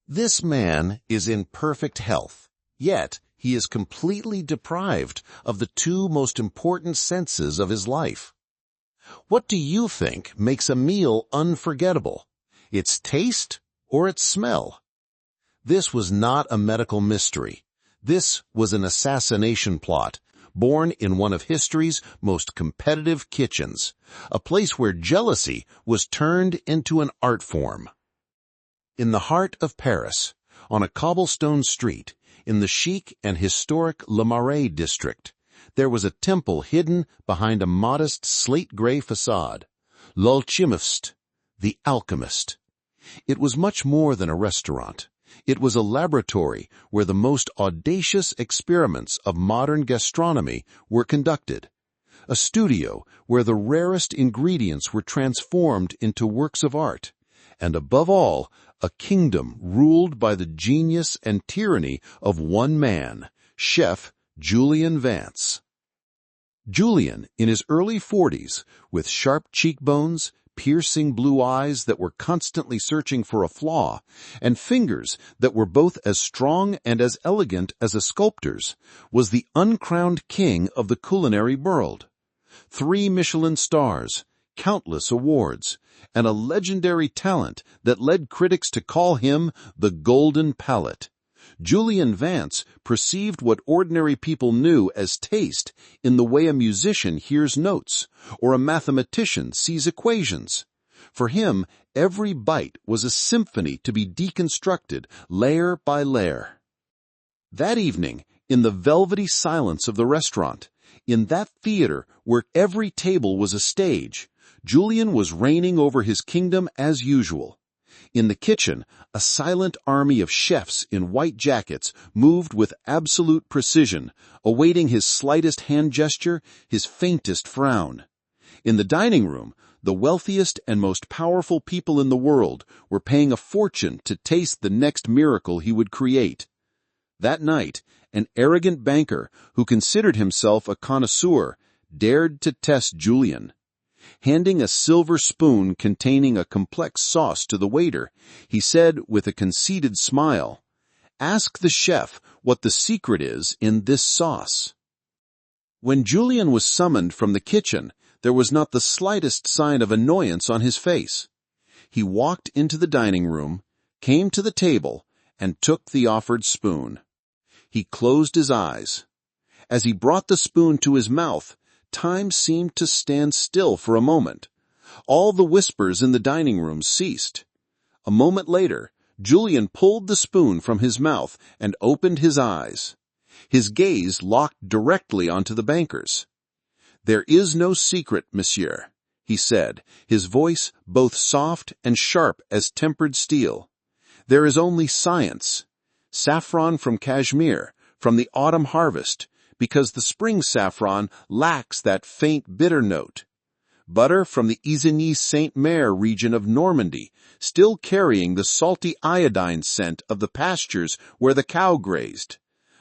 This man is in perfect health, yet he is completely deprived of the two most important senses of his life. What do you think makes a meal unforgettable? Its taste or its smell? This was not a medical mystery. This was an assassination plot, born in one of history's most competitive kitchens, a place where jealousy was turned into an art form. In the heart of Paris, on a cobblestone street, in the chic and historic Le Marais district, there was a temple hidden behind a modest slate-gray facade. L'Alchimiste, the alchemist. It was much more than a restaurant. It was a laboratory where the most audacious experiments of modern gastronomy were conducted. A studio where the rarest ingredients were transformed into works of art. And above all, a kingdom ruled by the genius and tyranny of one man, Chef Julian Vance. Julian, in his early 40s, with sharp cheekbones, piercing blue eyes that were constantly searching for a flaw, and fingers that were both as strong and as elegant as a sculptor's, was the uncrowned king of the culinary world. 3 Michelin stars, countless awards, and a legendary talent that led critics to call him the Golden Palate. Julian Vance perceived what ordinary people knew as taste in the way a musician hears notes or a mathematician sees equations. For him, every bite was a symphony to be deconstructed layer by layer. That evening, in the velvety silence of the restaurant, in that theater where every table was a stage, Julian was reigning over his kingdom as usual. In the kitchen, a silent army of chefs in white jackets moved with absolute precision, awaiting his slightest hand gesture, his faintest frown. In the dining room, the wealthiest and most powerful people in the world were paying a fortune to taste the next miracle he would create. That night, an arrogant banker who considered himself a connoisseur dared to test Julian. Handing a silver spoon containing a complex sauce to the waiter, he said with a conceited smile, "Ask the chef what the secret is in this sauce." When Julian was summoned from the kitchen, there was not the slightest sign of annoyance on his face. He walked into the dining room, came to the table, and took the offered spoon. He closed his eyes. As he brought the spoon to his mouth, time seemed to stand still for a moment. All the whispers in the dining room ceased. A moment later, Julian pulled the spoon from his mouth and opened his eyes. His gaze locked directly onto the banker's. "There is no secret, monsieur," he said, his voice both soft and sharp as tempered steel. "There is only science. Saffron from Kashmir, from the autumn harvest, because the spring saffron lacks that faint bitter note. Butter from the Isigny-Saint-Mer region of Normandy, still carrying the salty iodine scent of the pastures where the cow grazed.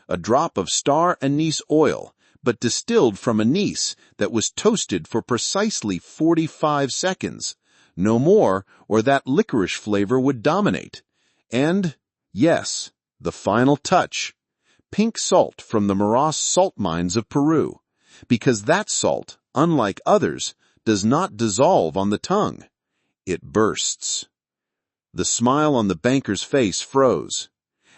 A drop of star anise oil, but distilled from anise that was toasted for precisely 45 seconds. No more, or that licorice flavor would dominate. And, yes, the final touch. Pink salt from the Maras salt mines of Peru, because that salt, unlike others, does not dissolve on the tongue. It bursts." The smile on the banker's face froze.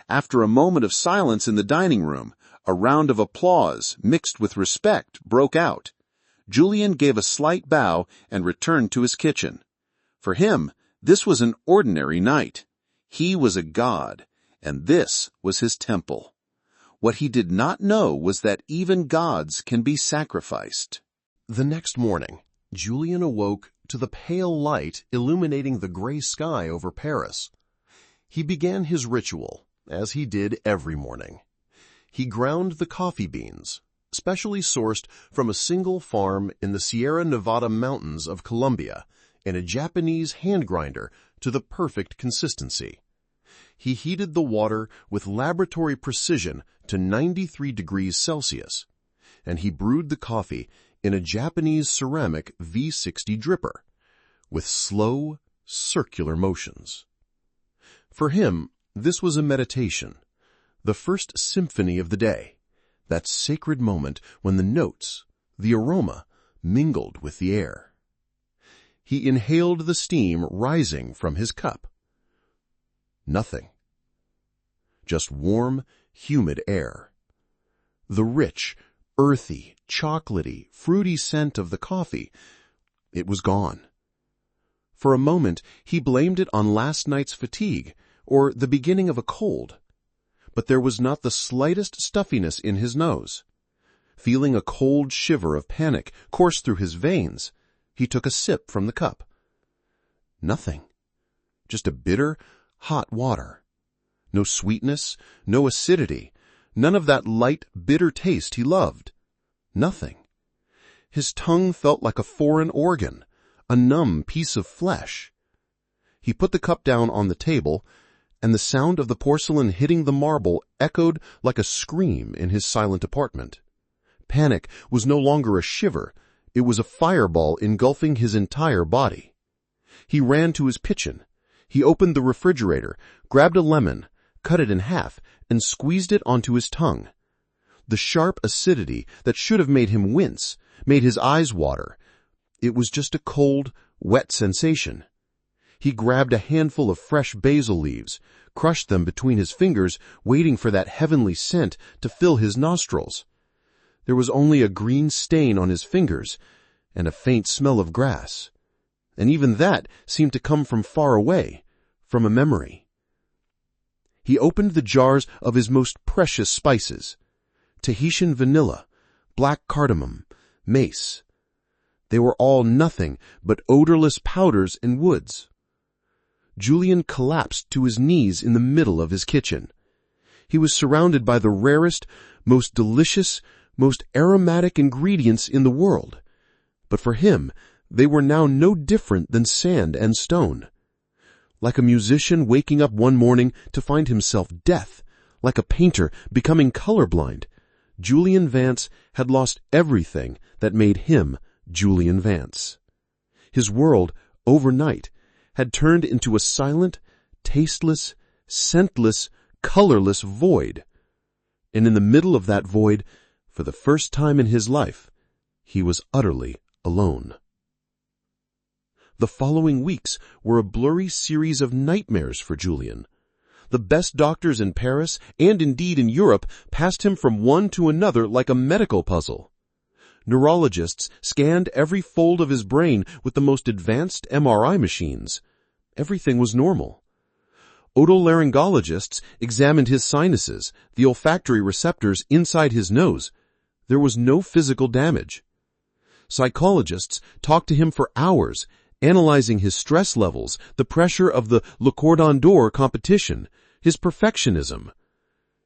After a moment of silence in the dining room, a round of applause, mixed with respect, broke out. Julian gave a slight bow and returned to his kitchen. For him, this was an ordinary night. He was a god, and this was his temple. What he did not know was that even gods can be sacrificed. The next morning, Julian awoke to the pale light illuminating the gray sky over Paris. He began his ritual, as he did every morning. He ground the coffee beans, specially sourced from a single farm in the Sierra Nevada mountains of Colombia, in a Japanese hand grinder to the perfect consistency. He heated the water with laboratory precision to 93 degrees Celsius, and he brewed the coffee in a Japanese ceramic V60 dripper, with slow, circular motions. For him, This was a meditation, the first symphony of the day, that sacred moment when the notes, the aroma, mingled with the air. He inhaled the steam rising from his cup. Nothing. Just warm, humid air. The rich, earthy, chocolatey, fruity scent of the coffee, it was gone. For a moment, he blamed it on last night's fatigue or the beginning of a cold. But there was not the slightest stuffiness in his nose. Feeling a cold shiver of panic course through his veins, he took a sip from the cup. Nothing. Just a bitter, hot water. No sweetness, no acidity, none of that light, bitter taste he loved. Nothing. His tongue felt like a foreign organ, a numb piece of flesh. He put the cup down on the table, and the sound of the porcelain hitting the marble echoed like a scream in his silent apartment. Panic was no longer a shiver, it was a fireball engulfing his entire body. He ran to his kitchen. He opened the refrigerator, grabbed a lemon, cut it in half, and squeezed it onto his tongue. The sharp acidity that should have made him wince, made his eyes water. It was just a cold, wet sensation. He grabbed a handful of fresh basil leaves, crushed them between his fingers, waiting for that heavenly scent to fill his nostrils. There was only a green stain on his fingers and a faint smell of grass. And even that seemed to come from far away, from a memory. He opened the jars of his most precious spices: Tahitian vanilla, black cardamom, mace. They were all nothing but odorless powders and woods. Julian collapsed to his knees in the middle of his kitchen. He was surrounded by the rarest, most delicious, most aromatic ingredients in the world. But for him, they were now no different than sand and stone. Like a musician waking up one morning to find himself deaf, like a painter becoming colorblind, Julian Vance had lost everything that made him Julian Vance. His world, overnight, had turned into a silent, tasteless, scentless, colorless void. And in the middle of that void, for the first time in his life, he was utterly alone. The following weeks were a blurry series of nightmares for Julian. The best doctors in Paris, and indeed in Europe, passed him from one to another like a medical puzzle. Neurologists scanned every fold of his brain with the most advanced MRI machines. Everything was normal. Otolaryngologists examined his sinuses, the olfactory receptors inside his nose. There was no physical damage. Psychologists talked to him for hours, analyzing his stress levels, the pressure of the Le Cordon d'Or competition, his perfectionism.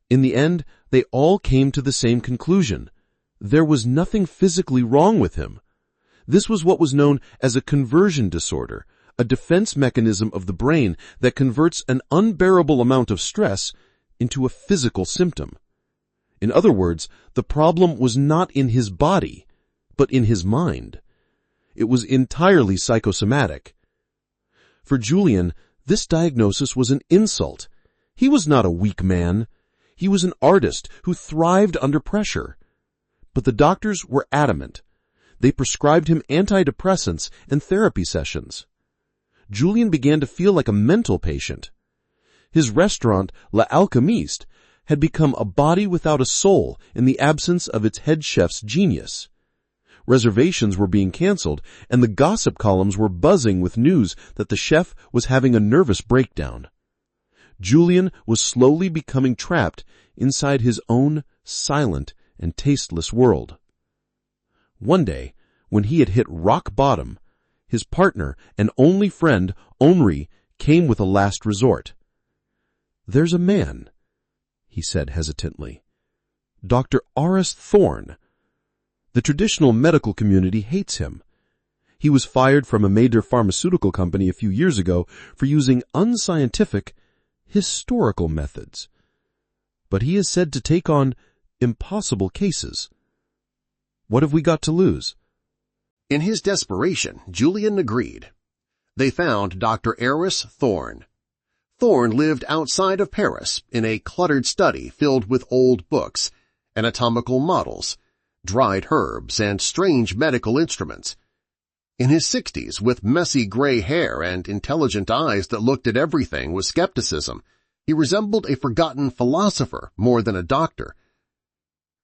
In the end, they all came to the same conclusion. There was nothing physically wrong with him. This was what was known as a conversion disorder, a defense mechanism of the brain that converts an unbearable amount of stress into a physical symptom. In other words, the problem was not in his body, but in his mind. It was entirely psychosomatic. For Julian, this diagnosis was an insult. He was not a weak man. He was an artist who thrived under pressure. But the doctors were adamant. They prescribed him antidepressants and therapy sessions. Julian began to feel like a mental patient. His restaurant, La Alchemiste, had become a body without a soul in the absence of its head chef's genius. Reservations were being canceled, and the gossip columns were buzzing with news that the chef was having a nervous breakdown. Julian was slowly becoming trapped inside his own silent and tasteless world. One day, when he had hit rock bottom, his partner and only friend, Henri, came with a last resort. "There's a man," he said hesitantly. "Dr. Horace Thorne. The traditional medical community hates him. He was fired from a major pharmaceutical company a few years ago for using unscientific, historical methods. But he is said to take on impossible cases. What have we got to lose?" In his desperation, Julian agreed. They found Dr. Horace Thorne. Thorne lived outside of Paris in a cluttered study filled with old books, anatomical models, dried herbs, and strange medical instruments. In his 60s, with messy gray hair and intelligent eyes that looked at everything with skepticism, he resembled a forgotten philosopher more than a doctor.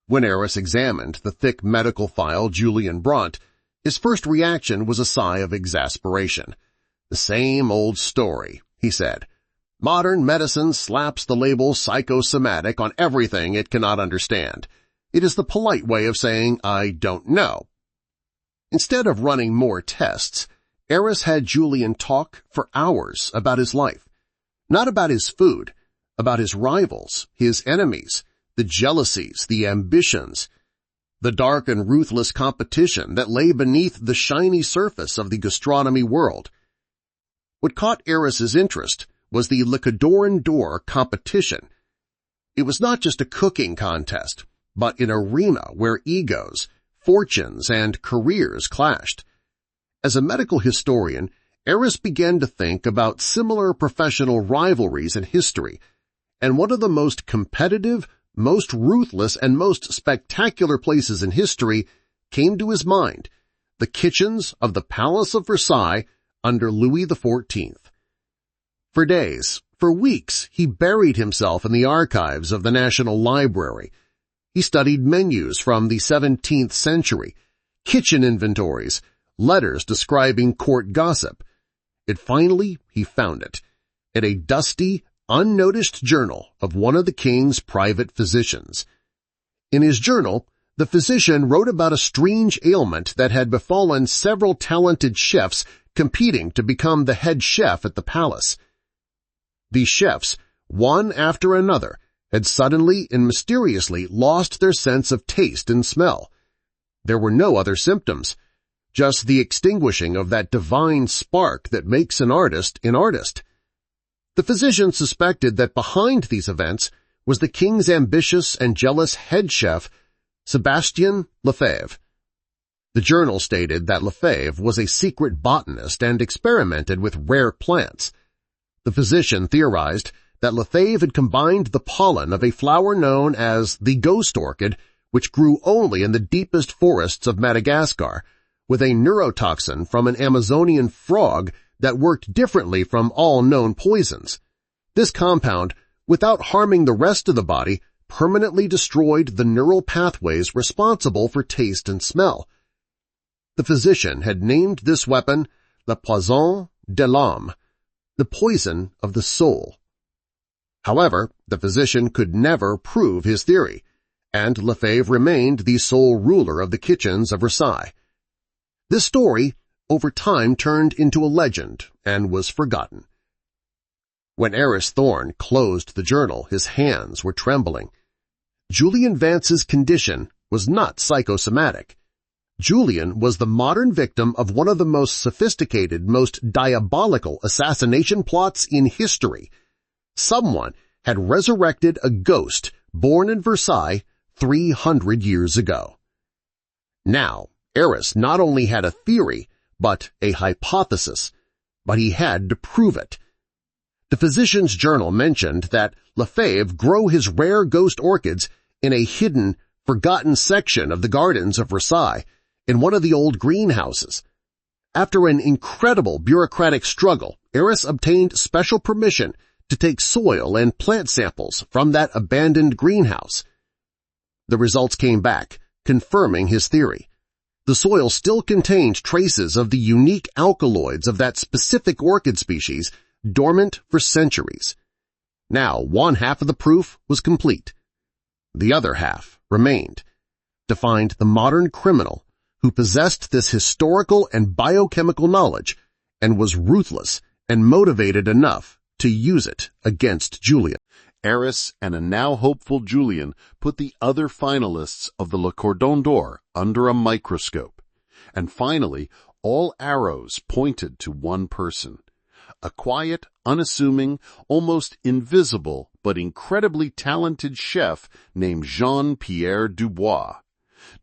When Eris examined the thick medical file Julian brought, his first reaction was a sigh of exasperation. "The same old story," he said. "Modern medicine slaps the label psychosomatic on everything it cannot understand. It is the polite way of saying, 'I don't know.'" Instead of running more tests, Eris had Julian talk for hours about his life. Not about his food, about his rivals, his enemies, the jealousies, the ambitions, the dark and ruthless competition that lay beneath the shiny surface of the gastronomy world. What caught Eris's interest was the Le Cordon d'Or competition. It was not just a cooking contest, but an arena where egos, fortunes, and careers clashed. As a medical historian, Eris began to think about similar professional rivalries in history, and one of the most competitive, most ruthless, and most spectacular places in history came to his mind, the kitchens of the Palace of Versailles under Louis XIV. For days, for weeks, he buried himself in the archives of the National Library. He studied menus from the 17th century, kitchen inventories, letters describing court gossip. And finally, he found it, in a dusty, unnoticed journal of one of the king's private physicians. In his journal, the physician wrote about a strange ailment that had befallen several talented chefs competing to become the head chef at the palace. These chefs, one after another, had suddenly and mysteriously lost their sense of taste and smell. There were no other symptoms, just the extinguishing of that divine spark that makes an artist an artist. The physician suspected that behind these events was the king's ambitious and jealous head chef, Sébastien Lefebvre. The journal stated that Lefebvre was a secret botanist and experimented with rare plants. The physician theorized that Lefebvre had combined the pollen of a flower known as the ghost orchid, which grew only in the deepest forests of Madagascar, with a neurotoxin from an Amazonian frog that worked differently from all known poisons. This compound, without harming the rest of the body, permanently destroyed the neural pathways responsible for taste and smell. The physician had named this weapon le poison de l'âme, the poison of the soul. However, the physician could never prove his theory, and Lefebvre remained the sole ruler of the kitchens of Versailles. This story, over time, turned into a legend and was forgotten. When Eris Thorne closed the journal, his hands were trembling. Julian Vance's condition was not psychosomatic. Julian was the modern victim of one of the most sophisticated, most diabolical assassination plots in history. Someone had resurrected a ghost born in Versailles 300 years ago. Now, Eris not only had a theory, but a hypothesis, but he had to prove it. The physician's journal mentioned that Lefebvre grew his rare ghost orchids in a hidden, forgotten section of the gardens of Versailles in one of the old greenhouses. After an incredible bureaucratic struggle, Eris obtained special permission to take soil and plant samples from that abandoned greenhouse. The results came back, confirming his theory. The soil still contained traces of the unique alkaloids of that specific orchid species, dormant for centuries. Now, one half of the proof was complete. The other half remained, to find the modern criminal who possessed this historical and biochemical knowledge and was ruthless and motivated enough to use it against Julian. Eris and a now hopeful Julian put the other finalists of the Le Cordon d'Or under a microscope, and finally all arrows pointed to one person, a quiet, unassuming, almost invisible but incredibly talented chef named Jean-Pierre Dubois.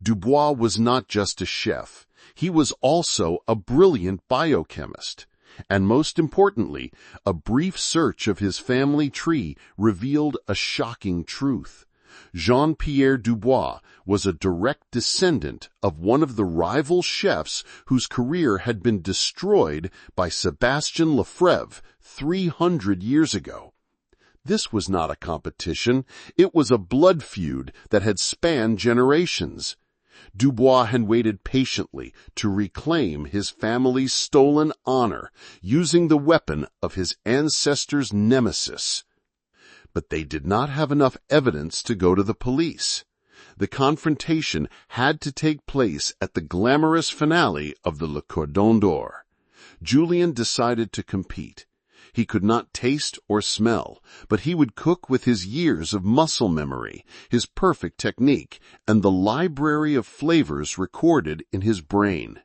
Dubois was not just a chef, he was also a brilliant biochemist. And most importantly, a brief search of his family tree revealed a shocking truth. Jean-Pierre Dubois was a direct descendant of one of the rival chefs whose career had been destroyed by Sébastien Lefebvre 300 years ago. This was not a competition, it was a blood feud that had spanned generations. Dubois had waited patiently to reclaim his family's stolen honor, using the weapon of his ancestors' nemesis. But they did not have enough evidence to go to the police. The confrontation had to take place at the glamorous finale of the Le Cordon d'Or. Julien decided to compete. He could not taste or smell, but he would cook with his years of muscle memory, his perfect technique, and the library of flavors recorded in his brain.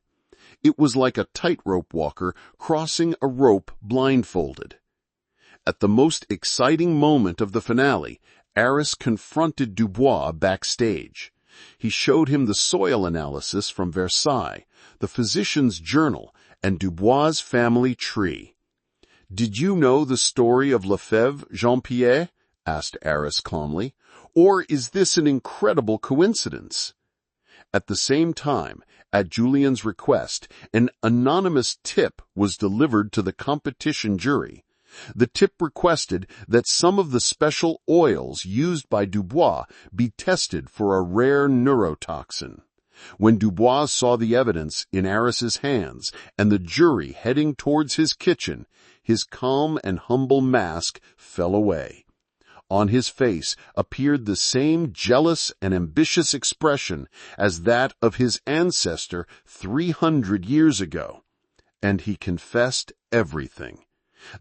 It was like a tightrope walker crossing a rope blindfolded. At the most exciting moment of the finale, Arras confronted Dubois backstage. He showed him the soil analysis from Versailles, the physician's journal, and Dubois' family tree. "Did you know the story of Lefebvre, Jean-Pierre?" asked Arras calmly. "Or is this an incredible coincidence?" At the same time, at Julien's request, an anonymous tip was delivered to the competition jury. The tip requested that some of the special oils used by Dubois be tested for a rare neurotoxin. When Dubois saw the evidence in Arras's hands and the jury heading towards his kitchen, his calm and humble mask fell away. On his face appeared the same jealous and ambitious expression as that of his ancestor 300 years ago. And he confessed everything.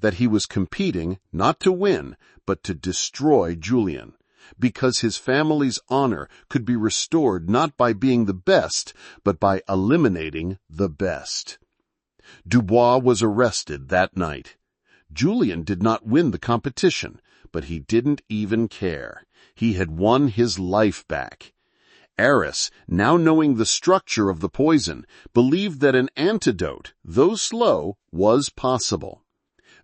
That he was competing not to win, but to destroy Julien, because his family's honor could be restored not by being the best, but by eliminating the best. Dubois was arrested that night. Julien did not win the competition, but he didn't even care. He had won his life back. Arras, now knowing the structure of the poison, believed that an antidote, though slow, was possible.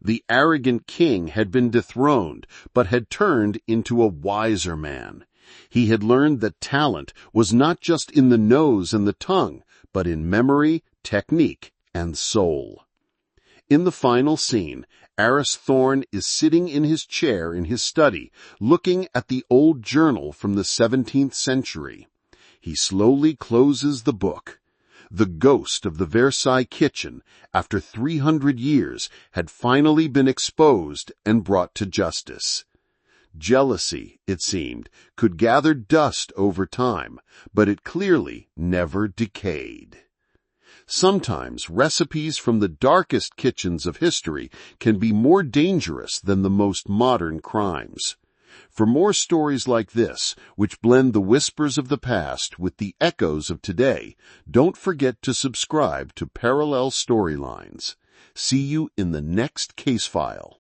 The arrogant king had been dethroned, but had turned into a wiser man. He had learned that talent was not just in the nose and the tongue, but in memory, technique, and soul. In the final scene, Arras Thorne is sitting in his chair in his study, looking at the old journal from the 17th century. He slowly closes the book. The ghost of the Versailles kitchen, after 300 years, had finally been exposed and brought to justice. Jealousy, it seemed, could gather dust over time, but it clearly never decayed. Sometimes recipes from the darkest kitchens of history can be more dangerous than the most modern crimes. For more stories like this, which blend the whispers of the past with the echoes of today, don't forget to subscribe to Parallel Storylines. See you in the next case file.